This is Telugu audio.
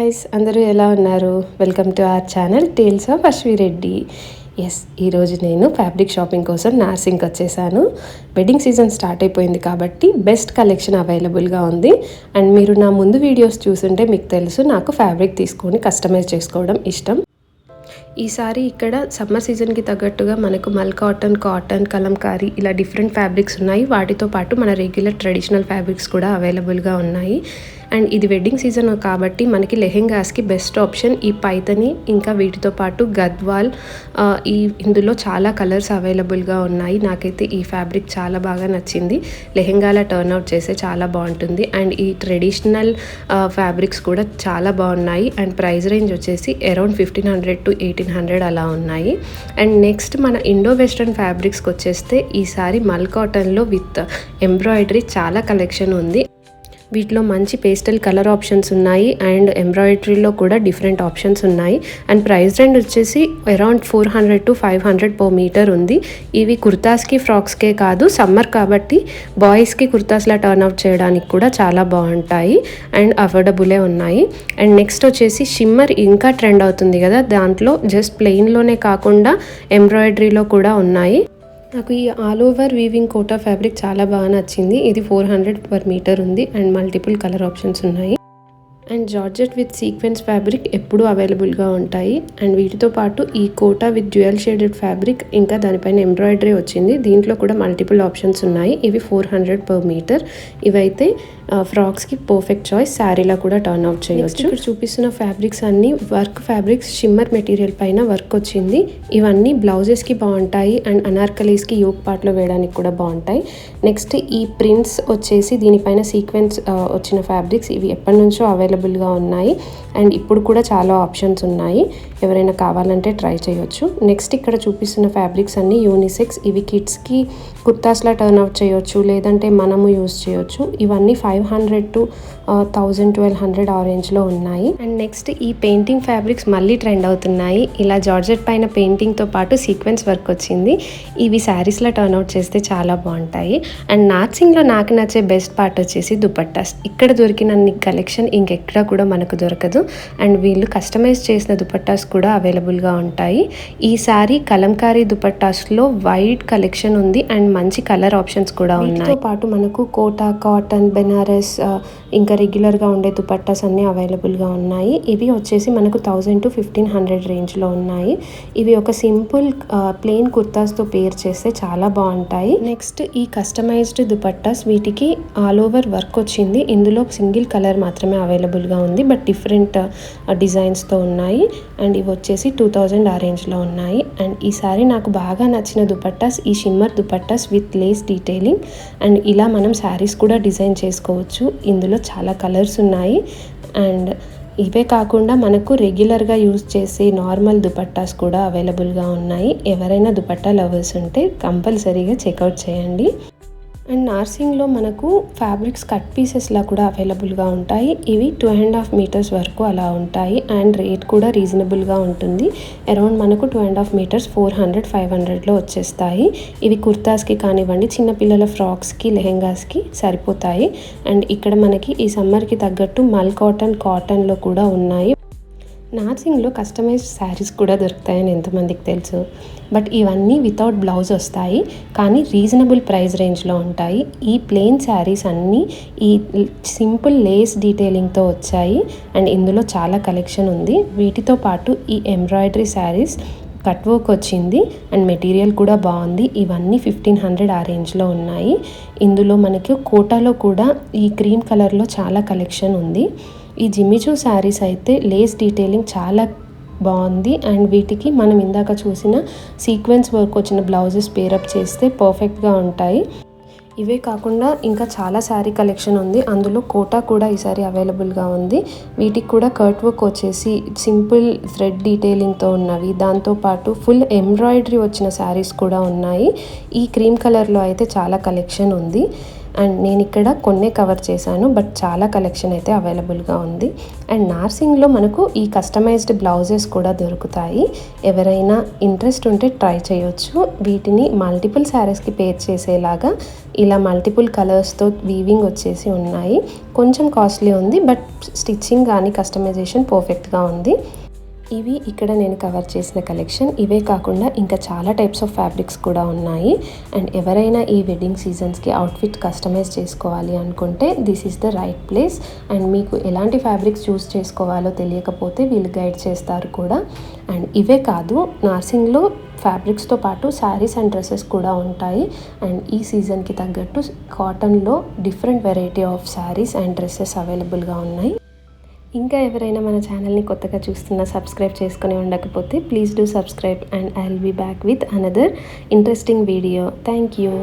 గాయ్స్, అందరూ ఎలా ఉన్నారు? Welcome to our channel Tales of Ashwi Reddy. ఈరోజు నేను ఫ్యాబ్రిక్ షాపింగ్ కోసం నార్సింగ్కి వచ్చేసాను. వెడ్డింగ్ సీజన్ స్టార్ట్ అయిపోయింది కాబట్టి బెస్ట్ కలెక్షన్ అవైలబుల్గా ఉంది. అండ్ మీరు నా ముందు వీడియోస్ చూస్తుంటే మీకు తెలుసు, నాకు ఫ్యాబ్రిక్ తీసుకొని కస్టమైజ్ చేసుకోవడం ఇష్టం. ఈసారి ఇక్కడ సమ్మర్ సీజన్కి తగ్గట్టుగా మనకు మల్ కాటన్, కలంకారీ ఇలా డిఫరెంట్ ఫ్యాబ్రిక్స్ ఉన్నాయి. వాటితో పాటు మన రెగ్యులర్ ట్రెడిషనల్ ఫ్యాబ్రిక్స్ కూడా అవైలబుల్గా ఉన్నాయి. అండ్ ఇది వెడ్డింగ్ సీజన్ కాబట్టి మనకి లెహెంగాస్కి బెస్ట్ ఆప్షన్ ఈ పైతని, ఇంకా వీటితో పాటు గద్వాల్. ఇందులో చాలా కలర్స్ అవైలబుల్గా ఉన్నాయి. నాకైతే ఈ ఫ్యాబ్రిక్ చాలా బాగా నచ్చింది. లెహెంగాలా టర్న్అవుట్ చేస్తే చాలా బాగుంటుంది. అండ్ ఈ ట్రెడిషనల్ ఫ్యాబ్రిక్స్ కూడా చాలా బాగున్నాయి. అండ్ ప్రైస్ రేంజ్ వచ్చేసి అరౌండ్ 1500 to 1800 అలా ఉన్నాయి. అండ్ నెక్స్ట్ మన ఇండో వెస్ట్రన్ ఫ్యాబ్రిక్స్కి వచ్చేస్తే ఈసారి మల్ కాటన్లో విత్ ఎంబ్రాయిడరీ చాలా కలెక్షన్ ఉంది. వీటిలో మంచి పేస్టల్ కలర్ ఆప్షన్స్ ఉన్నాయి. అండ్ ఎంబ్రాయిడరీలో కూడా డిఫరెంట్ ఆప్షన్స్ ఉన్నాయి. అండ్ ప్రైస్ రేంజ్ వచ్చేసి అరౌండ్ 400 to 500 per మీటర్ ఉంది. ఇవి కుర్తాస్కి, ఫ్రాక్స్కే కాదు, సమ్మర్ కాబట్టి బాయ్స్కి కుర్తాస్లా టర్న్అవుట్ చేయడానికి కూడా చాలా బాగుంటాయి. అండ్ అఫోర్డబులే ఉన్నాయి. అండ్ నెక్స్ట్ వచ్చేసి షిమ్మర్ ఇంకా ట్రెండ్ అవుతుంది కదా, దాంట్లో జస్ట్ ప్లెయిన్లోనే కాకుండా ఎంబ్రాయిడరీలో కూడా ఉన్నాయి. నాకు ఈ all over weaving Kota fabric చాలా బాగా నచ్చింది. ఇది 400 per మీటర్ ఉంది. అండ్ మల్టిపుల్ కలర్ ఆప్షన్స్ ఉన్నాయి. And georgette with sequence fabric ఎప్పుడూ అవైలబుల్గా ఉంటాయి. అండ్ వీటితో పాటు ఈ Kota with dual shaded fabric, ఇంకా దానిపైన ఎంబ్రాయిడరీ వచ్చింది. దీంట్లో కూడా మల్టిపుల్ ఆప్షన్స్ ఉన్నాయి. ఇవి 400 per మీటర్. ఇవైతే ఫ్రాక్స్కి పర్ఫెక్ట్ చాయిస్. శారీలా కూడా టర్న్ అవుట్ చేయవచ్చు. ఇక్కడ చూపిస్తున్న ఫ్యాబ్రిక్స్ అన్నీ వర్క్ ఫ్యాబ్రిక్స్, షిమ్మర్ మెటీరియల్ పైన వర్క్ వచ్చింది. ఇవన్నీ బ్లౌజెస్కి బాగుంటాయి. అండ్ అనార్కలీస్కి యోక్ పార్ట్లో వేయడానికి కూడా బాగుంటాయి. నెక్స్ట్ ఈ ప్రింట్స్ వచ్చేసి దీనిపైన సీక్వెన్స్ వచ్చిన ఫ్యాబ్రిక్స్. ఇవి ఎప్పటి నుంచో అవైలబుల్గా ఉన్నాయి. అండ్ ఇప్పుడు కూడా చాలా ఆప్షన్స్ ఉన్నాయి. ఎవరైనా కావాలంటే ట్రై చేయొచ్చు. నెక్స్ట్ ఇక్కడ చూపిస్తున్న ఫ్యాబ్రిక్స్ అన్నీ యూనిసెక్స్. ఇవి కిడ్స్కి కుర్తాస్లా టర్న్ అవుట్ చేయొచ్చు, లేదంటే మనము యూజ్ చేయొచ్చు. ఇవన్నీ 500 to 1000-1200 ఆ రేంజ్లో ఉన్నాయి. అండ్ నెక్స్ట్ ఈ పెయింటింగ్ ఫ్యాబ్రిక్స్ మళ్ళీ ట్రెండ్ అవుతున్నాయి. ఇలా జార్జెట్ పైన పెయింటింగ్తో పాటు సీక్వెన్స్ వర్క్ వచ్చింది. ఇవి శారీస్లో టర్న్ అవుట్ చేస్తే చాలా బాగుంటాయి. అండ్ నార్సింగ్లో నాకు నచ్చే బెస్ట్ పార్ట్ వచ్చేసి దుపట్టాస్. ఇక్కడ దొరికినన్ని కలెక్షన్ ఇంకెక్కడ కూడా మనకు దొరకదు. అండ్ వీళ్ళు కస్టమైజ్ చేసిన దుపట్టాస్ కూడా అవైలబుల్గా ఉంటాయి. ఈసారి కలంకారీ దుపట్టాస్లో వైట్ కలెక్షన్ ఉంది. అండ్ మంచి కలర్ ఆప్షన్స్ కూడా ఉన్నాయి. వీటితో పాటు మనకు కోటా, కాటన్, బెనారస్, ఇంకా రెగ్యులర్గా ఉండే దుపట్టాస్ అన్నీ అవైలబుల్గా ఉన్నాయి. ఇవి వచ్చేసి మనకు 1000 to 1500 రేంజ్లో ఉన్నాయి. ఇవి ఒక సింపుల్ ప్లెయిన్ కుర్తాస్తో పేర్ చేస్తే చాలా బాగుంటాయి. నెక్స్ట్ ఈ కస్టమైజ్డ్ దుపట్టాస్, వీటికి ఆల్ ఓవర్ వర్క్ వచ్చింది. ఇందులో సింగిల్ కలర్ మాత్రమే అవైలబుల్గా ఉంది, బట్ డిఫరెంట్ డిజైన్స్తో ఉన్నాయి. అండ్ ఇవి వచ్చేసి 2000 ఆ రేంజ్లో ఉన్నాయి. అండ్ ఈసారి నాకు బాగా నచ్చిన దుపట్టాస్ ఈ shimmer dupattas with lace detailing. And ఇలా మనం శారీస్ కూడా డిజైన్ చేసుకోవచ్చు. ఇందులో చాలా కలర్స్ ఉన్నాయి. అండ్ ఇవే కాకుండా మనకు రెగ్యులర్గా యూజ్ చేసే నార్మల్ దుపట్టాస్ కూడా అవైలబుల్గా ఉన్నాయి. ఎవరైనా దుపట్టా లవర్స్ ఉంటే కంపల్సరీగా చెక్అవుట్ చేయండి. అండ్ నార్సింగ్లో మనకు ఫ్యాబ్రిక్స్ కట్ పీసెస్లా కూడా అవైలబుల్గా ఉంటాయి. ఇవి 2.5 మీటర్స్ వరకు అలా ఉంటాయి. అండ్ రేట్ కూడా రీజనబుల్గా ఉంటుంది. అరౌండ్ మనకు 2.5 మీటర్స్ 400-500లో వచ్చేస్తాయి. ఇవి కుర్తాస్కి కానివ్వండి, చిన్నపిల్లల ఫ్రాక్స్కి, లెహెంగాస్కి సరిపోతాయి. అండ్ ఇక్కడ మనకి ఈ సమ్మర్కి తగ్గట్టు మల్ కాటన్లో కూడా ఉన్నాయి. నార్సింగ్లో కస్టమైజ్డ్ శారీస్ కూడా దొరుకుతాయని ఎంతమందికి తెలుసు, బట్ ఇవన్నీ వితౌట్ బ్లౌజ్ వస్తాయి, కానీ రీజనబుల్ ప్రైస్ రేంజ్లో ఉంటాయి. ఈ ప్లెయిన్ శారీస్ అన్నీ ఈ సింపుల్ లేస్ డీటెయిలింగ్తో వచ్చాయి. అండ్ ఇందులో చాలా కలెక్షన్ ఉంది. వీటితో పాటు ఈ ఎంబ్రాయిడరీ శారీస్ కట్ వర్క్ వచ్చింది. అండ్ మెటీరియల్ కూడా బాగుంది. ఇవన్నీ 1500 ఆ రేంజ్లో ఉన్నాయి. ఇందులో మనకి కోటాలో కూడా ఈ క్రీమ్ కలర్లో చాలా కలెక్షన్ ఉంది. ఈ జిమ్మిచూ శారీస్ అయితే లేస్ డీటెయిలింగ్ చాలా బాగుంది. అండ్ వీటికి మనం ఇందాక చూసిన సీక్వెన్స్ వర్క్ వచ్చిన బ్లౌజెస్ పేరప్ చేస్తే పర్ఫెక్ట్గా ఉంటాయి. ఇవే కాకుండా ఇంకా చాలా శారీ కలెక్షన్ ఉంది. అందులో కోటా కూడా ఈసారి అవైలబుల్గా ఉంది. వీటికి కూడా కట్ వర్క్ వచ్చేసి సింపుల్ థ్రెడ్ డీటెయిలింగ్తో ఉన్నవి, దాంతోపాటు ఫుల్ ఎంబ్రాయిడరీ వచ్చిన శారీస్ కూడా ఉన్నాయి. ఈ క్రీమ్ కలర్లో అయితే చాలా కలెక్షన్ ఉంది. అండ్ నేను ఇక్కడ కొన్నే కవర్ చేశాను, బట్ చాలా కలెక్షన్ అయితే అవైలబుల్గా ఉంది. అండ్ నార్సింగ్లో మనకు ఈ కస్టమైజ్డ్ బ్లౌజెస్ కూడా దొరుకుతాయి. ఎవరైనా ఇంట్రెస్ట్ ఉంటే ట్రై చేయొచ్చు. వీటిని మల్టిపుల్ శారీస్కి పేర్ చేసేలాగా ఇలా మల్టిపుల్ కలర్స్తో వీవింగ్ వచ్చేసి ఉన్నాయి. కొంచెం కాస్ట్లీ ఉంది, బట్ స్టిచ్చింగ్ కానీ కస్టమైజేషన్ పర్ఫెక్ట్గా ఉంది. ఇవి ఇక్కడ నేను కవర్ చేసిన కలెక్షన్. ఇవే కాకుండా ఇంకా చాలా టైప్స్ ఆఫ్ ఫ్యాబ్రిక్స్ కూడా ఉన్నాయి. అండ్ ఎవరైనా ఈ వెడ్డింగ్ సీజన్స్కి అవుట్ఫిట్ కస్టమైజ్ చేసుకోవాలి అనుకుంటే this is the right place. And మీకు ఎలాంటి ఫ్యాబ్రిక్స్ చూస్ చేసుకోవాలో తెలియకపోతే వీళ్ళు గైడ్ చేస్తారు కూడా. అండ్ ఇవే కాదు, నార్సింగ్లో ఫ్యాబ్రిక్స్తో పాటు శారీస్ అండ్ డ్రెస్సెస్ కూడా ఉంటాయి. అండ్ ఈ సీజన్కి తగ్గట్టు కాటన్లో different variety of saris and dresses అవైలబుల్గా ఉన్నాయి. ఇంకా ఎవరైనా మన ఛానల్ని కొత్తగా చూస్తున్నా సబ్స్క్రైబ్ చేసుకొని ఉండకపోతే please do subscribe and I will be back with another interesting video. Thank you.